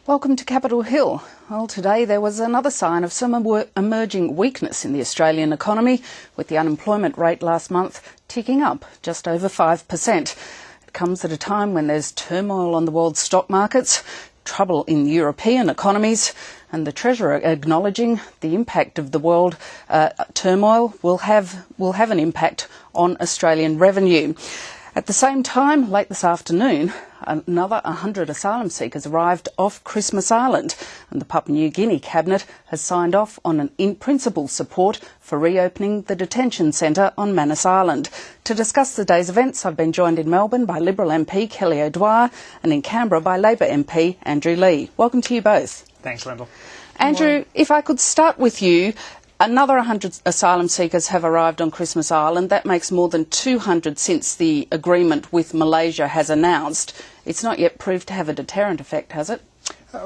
Welcome to Capitol Hill. Well, today there was another sign of some emerging weakness in the Australian economy, with the unemployment rate last month ticking up just over 5%. It comes at a time when there's turmoil on the world stock markets, trouble in European economies, and the Treasurer acknowledging the impact of the world turmoil will have an impact on Australian revenue. At the same time, late this afternoon, another 100 asylum seekers arrived off Christmas Island, and the Papua New Guinea Cabinet has signed off on an in-principle support for reopening the detention centre on Manus Island. To discuss the day's events, I've been joined in Melbourne by Liberal MP Kelly O'Dwyer and in Canberra by Labor MP Andrew Leigh. Welcome to you both. Thanks, Lyndall. Andrew, if I could start with you. Another 100 asylum seekers have arrived on Christmas Island. That makes more than 200 since the agreement with Malaysia has announced. It's not yet proved to have a deterrent effect, has it?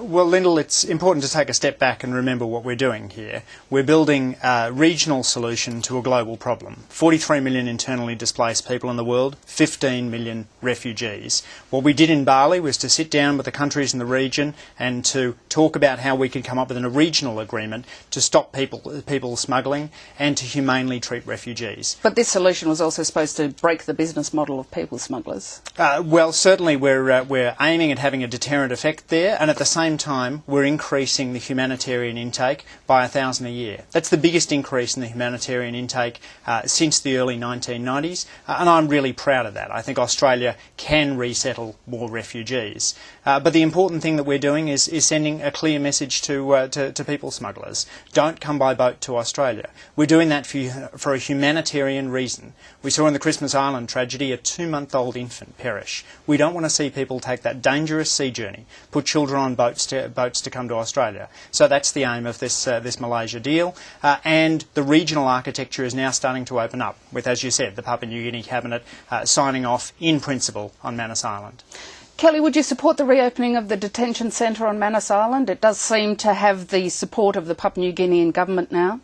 Well, Lyndall, it's important to take a step back and remember what we're doing here. We're building a regional solution to a global problem. 43 million internally displaced people in the world, 15 million refugees. What we did in Bali was to sit down with the countries in the region and to talk about how we could come up with a regional agreement to stop people smuggling and to humanely treat refugees. But this solution was also supposed to break the business model of people smugglers. Well, certainly we're aiming at having a deterrent effect there, and at the same time we're increasing the humanitarian intake by 1,000 a year. That's the biggest increase in the humanitarian intake since the early 1990s, and I'm really proud of that. I think Australia can resettle more refugees. But the important thing that we're doing is sending a clear message to people smugglers. Don't come by boat to Australia. We're doing that for a humanitarian reason. We saw in the Christmas Island tragedy a 2-month-old infant perish. We don't want to see people take that dangerous sea journey, put children on boats to come to Australia. So that's the aim of this Malaysia deal. And the regional architecture is now starting to open up with, as you said, the Papua New Guinea Cabinet signing off in principle on Manus Island. Kelly, would you support the reopening of the detention centre on Manus Island? It does seem to have the support of the Papua New Guinean government now.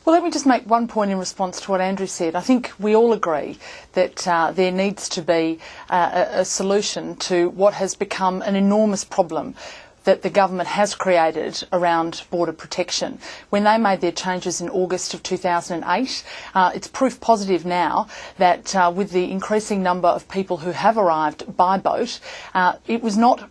Well, let me just make one point in response to what Andrew said. I think we all agree that there needs to be a solution to what has become an enormous problem that the government has created around border protection. When they made their changes in August of 2008, it's proof positive now that with the increasing number of people who have arrived by boat, it was not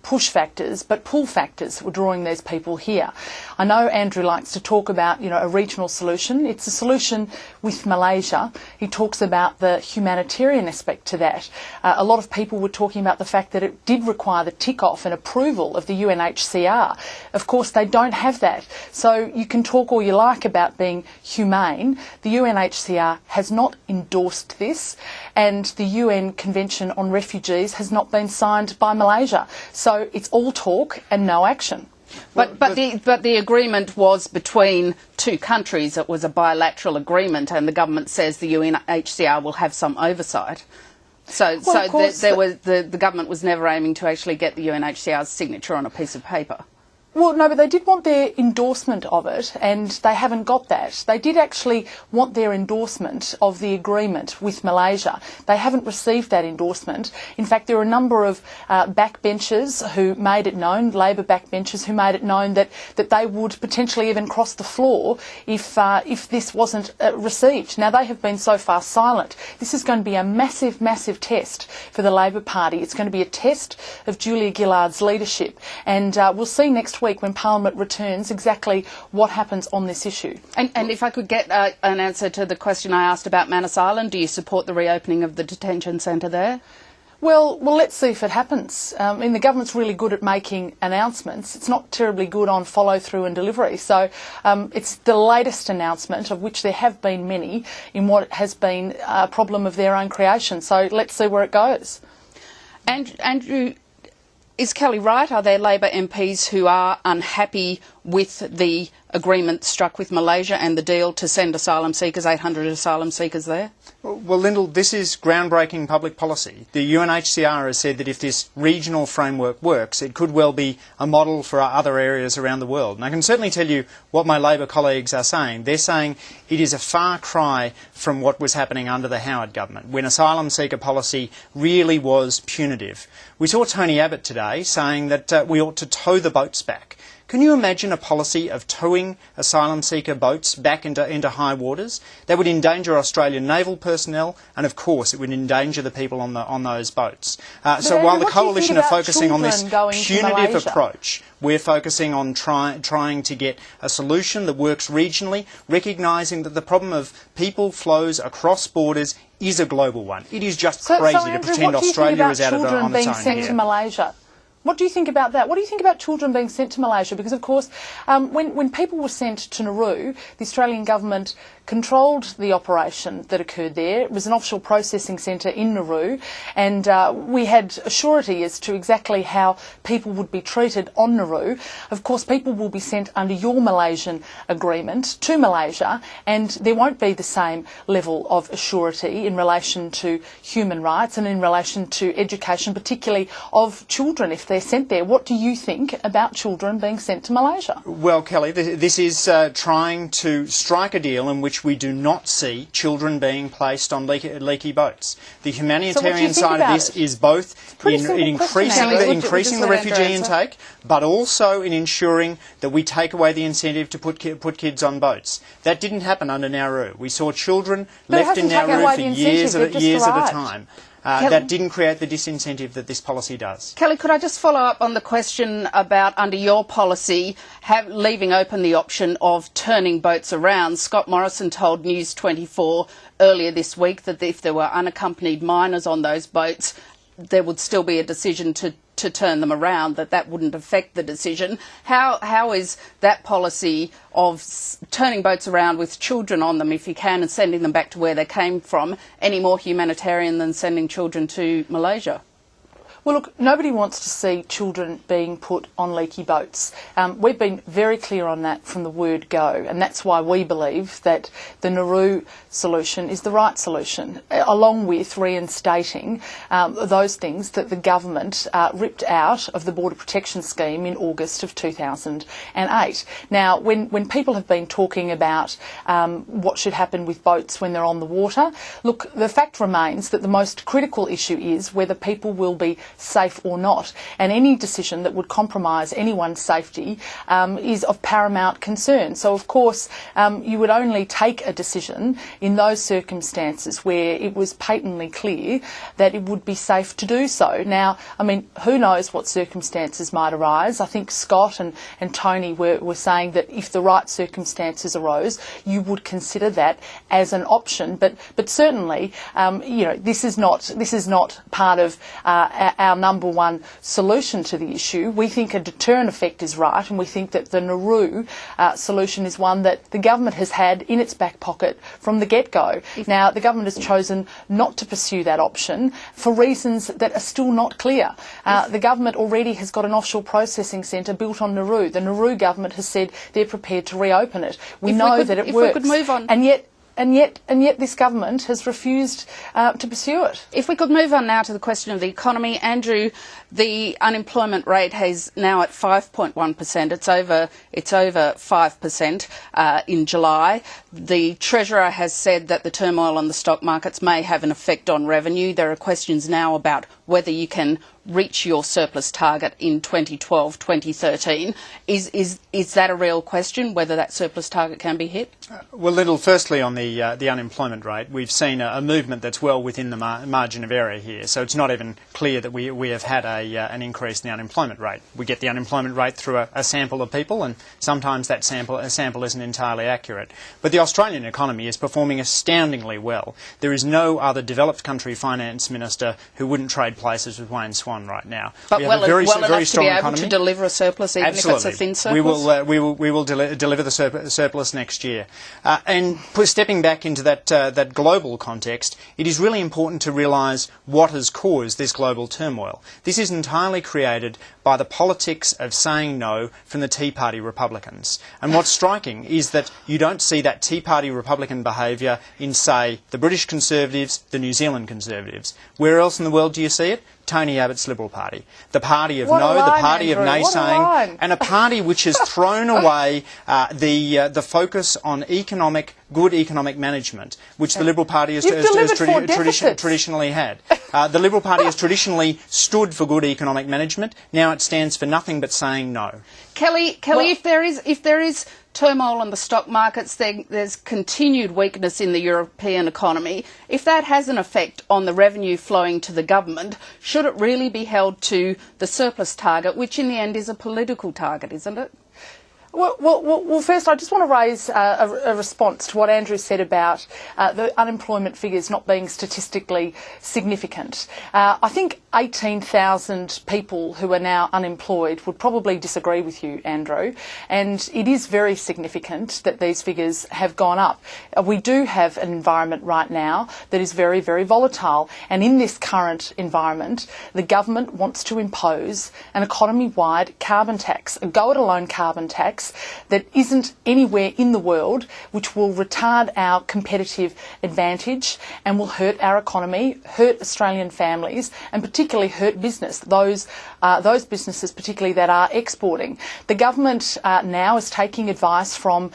push factors, but pull factors were drawing these people here. I know Andrew likes to talk about, a regional solution. It's a solution with Malaysia. He talks about the humanitarian aspect to that. A lot of people were talking about the fact that it did require the tick-off and approval of the UNHCR. Of course, they don't have that. So you can talk all you like about being humane. The UNHCR has not endorsed this, and the UN Convention on Refugees has not been signed by Malaysia. So it's all talk and no action. But the agreement was between two countries. It was a bilateral agreement, and the government says the UNHCR will have some oversight. The government was never aiming to actually get the UNHCR's signature on a piece of paper. Well, no, but they did want their endorsement of it, and they haven't got that. They did actually want their endorsement of the agreement with Malaysia. They haven't received that endorsement. In fact, there are a number of backbenchers who made it known, Labor backbenchers who made it known that they would potentially even cross the floor if this wasn't received. Now, they have been so far silent. This is going to be a massive, massive test for the Labor Party. It's going to be a test of Julia Gillard's leadership, and we'll see next week when Parliament returns exactly what happens on this issue. And if I could get an answer to the question I asked about Manus Island, do you support the reopening of the detention centre there? Well, let's see if it happens. The government's really good at making announcements. It's not terribly good on follow-through and delivery. So it's the latest announcement, of which there have been many, in what has been a problem of their own creation. So let's see where it goes. Andrew, is Kelly right? Are there Labor MPs who are unhappy with the agreement struck with Malaysia and the deal to send asylum seekers, 800 asylum seekers there? Well, Lyndall, this is groundbreaking public policy. The UNHCR has said that if this regional framework works, it could well be a model for other areas around the world. And I can certainly tell you what my Labor colleagues are saying. They're saying it is a far cry from what was happening under the Howard government, when asylum seeker policy really was punitive. We saw Tony Abbott today saying that we ought to tow the boats back. Can you imagine a policy of towing asylum seeker boats back into high waters? That would endanger Australian naval personnel, and of course it would endanger the people on those boats. So while the coalition are focusing on this punitive approach, we're focusing on trying to get a solution that works regionally, recognising that the problem of people flows across borders is a global one. It is just crazy to pretend Australia is out of on its own here. To Malaysia? What do you think about that? What do you think about children being sent to Malaysia? Because, of course, when people were sent to Nauru, the Australian government controlled the operation that occurred there. It was an offshore processing centre in Nauru, and we had a surety as to exactly how people would be treated on Nauru. Of course, people will be sent under your Malaysian agreement to Malaysia, and there won't be the same level of surety in relation to human rights and in relation to education, particularly of children if they're sent there. What do you think about children being sent to Malaysia? Well, Kelly, this is trying to strike a deal in which we do not see children being placed on leaky boats. The humanitarian side of this is both in increasing the refugee intake, but also in ensuring that we take away the incentive to put kids on boats. That didn't happen under Nauru. We saw children left in Nauru for years at a time. That didn't create the disincentive that this policy does. Kelly, could I just follow up on the question about, under your policy, leaving open the option of turning boats around? Scott Morrison told News 24 earlier this week that if there were unaccompanied minors on those boats, there would still be a decision to turn them around, that wouldn't affect the decision. How is that policy of turning boats around with children on them, if you can, and sending them back to where they came from, any more humanitarian than sending children to Malaysia? Well, look, nobody wants to see children being put on leaky boats. We've been very clear on that from the word go, and that's why we believe that the Nauru solution is the right solution, along with reinstating those things that the government ripped out of the Border Protection Scheme in August of 2008. Now, when people have been talking about what should happen with boats when they're on the water, look, the fact remains that the most critical issue is whether people will be safe or not, and any decision that would compromise anyone's safety is of paramount concern. So of course you would only take a decision in those circumstances where it was patently clear that it would be safe to do so. Now, I mean, who knows what circumstances might arise. I think Scott and Tony were saying that if the right circumstances arose, you would consider that as an option, but certainly this is not part of our number one solution to the issue. We think a deterrent effect is right, and we think that the Nauru solution is one that the government has had in its back pocket from the get-go. Now, the government has chosen not to pursue that option for reasons that are still not clear. The government already has got an offshore processing centre built on Nauru. The Nauru government has said they're prepared to reopen it. We know that it works. We could move on. And yet this government has refused to pursue it. If we could move on now to the question of the economy. Andrew, the unemployment rate is now at 5.1%. It's over 5% in July. The Treasurer has said that the turmoil on the stock markets may have an effect on revenue. There are questions now about whether you can reach your surplus target in 2012, 2013. Is that a real question, whether that surplus target can be hit? Well, Lyndall, firstly on the unemployment rate, we've seen a movement that's well within the margin of error here. So it's not even clear that we have had an increase in the unemployment rate. We get the unemployment rate through a sample of people, and sometimes that sample isn't entirely accurate. But the Australian economy is performing astoundingly well. There is no other developed country finance minister who wouldn't trade bad places with Wayne Swan right now. But we have a very enough strong to be able economy. to deliver a surplus, even Absolutely. if it's a thin surplus? We will deliver the surplus next year. And stepping back into that global context, it is really important to realise what has caused this global turmoil. This is entirely created by the politics of saying no from the Tea Party Republicans. And what's striking is that you don't see that Tea Party Republican behaviour in, say, the British Conservatives, the New Zealand Conservatives. Where else in the world do you see it? Tony Abbott's Liberal Party. The party of What a no, the line, party Andrew. of What a naysaying, line. and a party which has thrown away the focus on good economic management, which the Liberal Party has traditionally had. The Liberal Party has traditionally stood for good economic management. Now it stands for nothing but saying no. Kelly, if there is turmoil in the stock markets, there's continued weakness in the European economy. If that has an effect on the revenue flowing to the government, should it really be held to the surplus target, which in the end is a political target, isn't it? Well, first I just want to raise a response to what Andrew said about the unemployment figures not being statistically significant. I think 18,000 people who are now unemployed would probably disagree with you, Andrew, and it is very significant that these figures have gone up. We do have an environment right now that is very, very volatile, and in this current environment, the government wants to impose an economy-wide carbon tax, a go-it-alone carbon tax that isn't anywhere in the world, which will retard our competitive advantage and will hurt our economy, hurt Australian families, and particularly hurt business, those businesses particularly that are exporting. The government now is taking advice from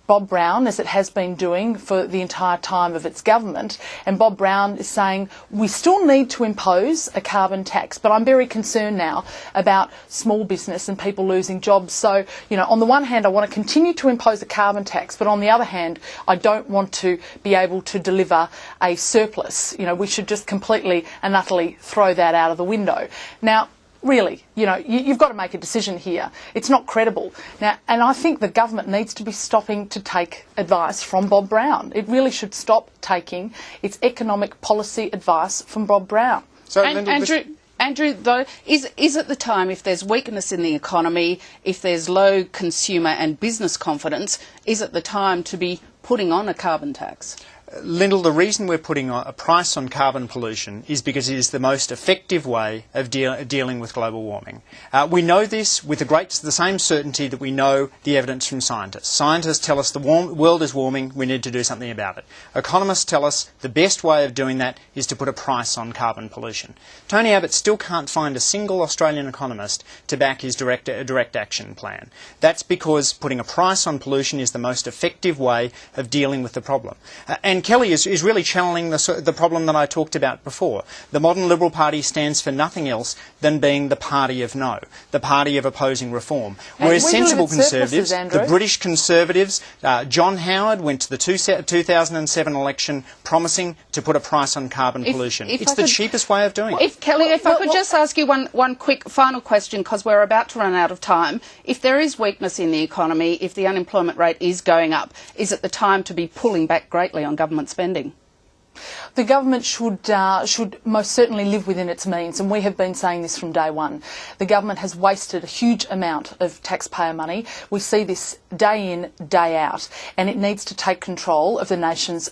Bob Brown, as it has been doing for the entire time of its government, and Bob Brown is saying we still need to impose a carbon tax, but I'm very concerned now about small business and people losing jobs. So, on the one hand, I want to continue to impose a carbon tax, but on the other hand, I don't want to be able to deliver a surplus. We should just completely and utterly throw that out of the window. Now, really, you've got to make a decision here. It's not credible. Now, and I think the government needs to be stopping to take advice from Bob Brown. It really should stop taking its economic policy advice from Bob Brown. So, Andrew, though, is it the time, if there's weakness in the economy, if there's low consumer and business confidence, is it the time to be putting on a carbon tax? Lyndall, the reason we're putting a price on carbon pollution is because it is the most effective way of dealing with global warming. We know this with the same certainty that we know the evidence from scientists. Scientists tell us the world is warming, we need to do something about it. Economists tell us the best way of doing that is to put a price on carbon pollution. Tony Abbott still can't find a single Australian economist to back his direct action plan. That's because putting a price on pollution is the most effective way of dealing with the problem. And Kelly is really channeling the problem that I talked about before. The modern Liberal Party stands for nothing else than being the party of no, the party of opposing reform. Whereas sensible Conservatives, the British Conservatives, John Howard went to the 2007 election promising to put a price on carbon pollution. It's the cheapest way of doing it. Kelly, if I could just ask you one quick final question, because we're about to run out of time. If there is weakness in the economy, if the unemployment rate is going up, is it the time to be pulling back greatly on government spending? The government should most certainly live within its means, and we have been saying this from day one. The government has wasted a huge amount of taxpayer money. We see this day in, day out, and it needs to take control of the nation's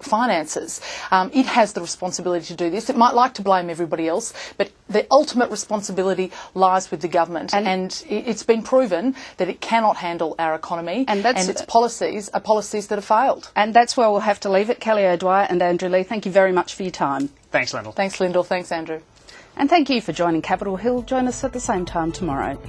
finances. It has the responsibility to do this. It might like to blame everybody else, but the ultimate responsibility lies with the government, and it's been proven that it cannot handle our economy, and its policies are policies that have failed. And that's where we'll have to leave it. Kelly O'Dwyer and Andrew Leigh, thank you very much for your time. Thanks, Lyndall. Thanks, Lyndall. Thanks, Andrew. And thank you for joining Capitol Hill. Join us at the same time tomorrow.